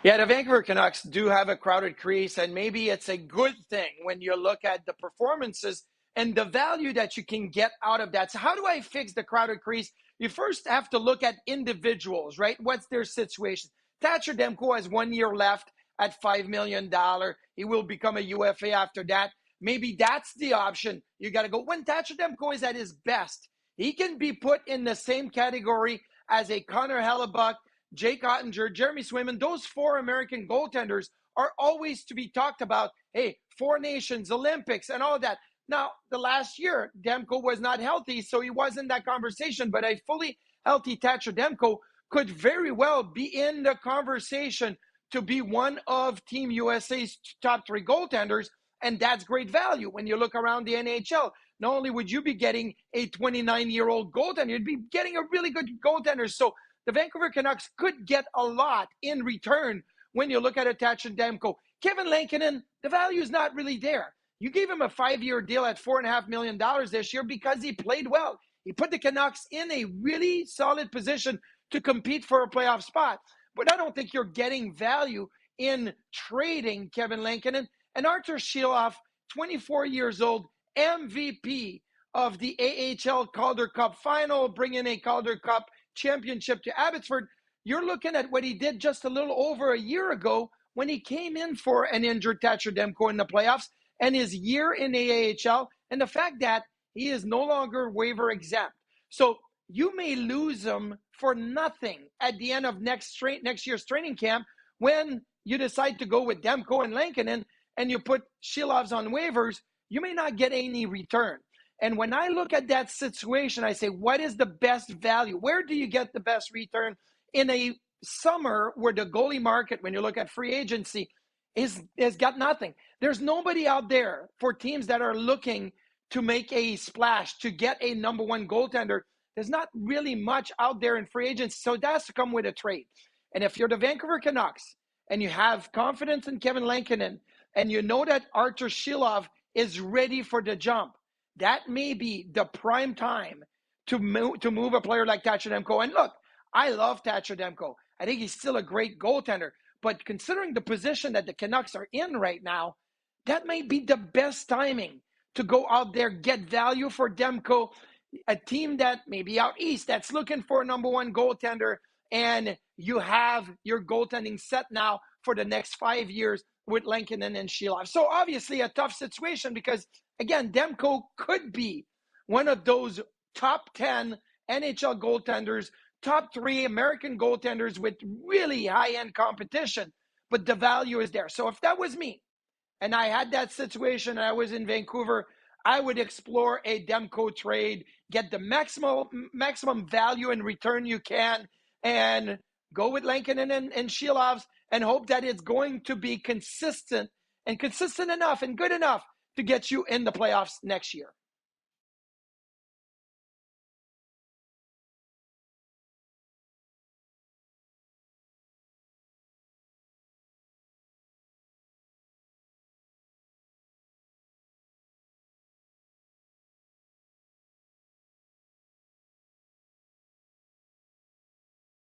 Yeah, the Vancouver Canucks do have a crowded crease, and maybe it's a good thing when you look at the performances and the value that you can get out of that. So, how do I fix the crowded crease? You first have to look at individuals, right? What's their situation? Thatcher Demko has 1 year left at $5 million. He will become a UFA after that. Maybe that's the option. You got to go. When Thatcher Demko is at his best, he can be put in the same category as a Connor Hellebuck, Jake Ottinger, Jeremy Swayman. Those four American goaltenders are always to be talked about. Hey, Four Nations, Olympics, and all that. Now, the last year, Demko was not healthy, so he wasn't in that conversation. But a fully healthy Thatcher Demko could very well be in the conversation to be one of Team USA's top three goaltenders, and that's great value when you look around the NHL. Not only would you be getting a 29-year-old goaltender, you'd be getting a really good goaltender. So the Vancouver Canucks could get a lot in return when you look at a Thatcher Demko. Kevin Lankinen, the value is not really there. You gave him a 5-year deal at $4.5 million this year because he played well. He put the Canucks in a really solid position to compete for a playoff spot. But I don't think you're getting value in trading Kevin Lankinen. And Arturs Silovs, 24 years old, MVP of the AHL Calder Cup final, bringing a Calder Cup championship to Abbotsford. You're looking at what he did just a little over a year ago when he came in for an injured Thatcher Demko in the playoffs, and his year in the AHL, and the fact that he is no longer waiver exempt. So you may lose him for nothing at the end of next year's training camp when you decide to go with Demko and Lankinen and you put Silovs on waivers. You may not get any return. And when I look at that situation, I say, what is the best value? Where do you get the best return in a summer where the goalie market, when you look at free agency, has got nothing? There's nobody out there for teams that are looking to make a splash, to get a number one goaltender. There's not really much out there in free agency, so it has to come with a trade. And if you're the Vancouver Canucks and you have confidence in Kevin Lankinen and you know that Arturs Silovs is ready for the jump, that may be the prime time to move a player like Thatcher Demko. And look, I love Thatcher Demko. I think he's still a great goaltender. But considering the position that the Canucks are in right now, that may be the best timing to go out there, get value for Demko, a team that maybe out east that's looking for a number one goaltender, and you have your goaltending set now for the next 5 years with Lankinen and Silovs. So obviously a tough situation because, again, Demko could be one of those top 10 NHL goaltenders, top 3 American goaltenders with really high-end competition, but the value is there. So if that was me and I had that situation and I was in Vancouver, I would explore a Demko trade, get the maximum value and return you can, and go with Lankinen and Silovs and hope that it's going to be consistent enough and good enough to get you in the playoffs next year.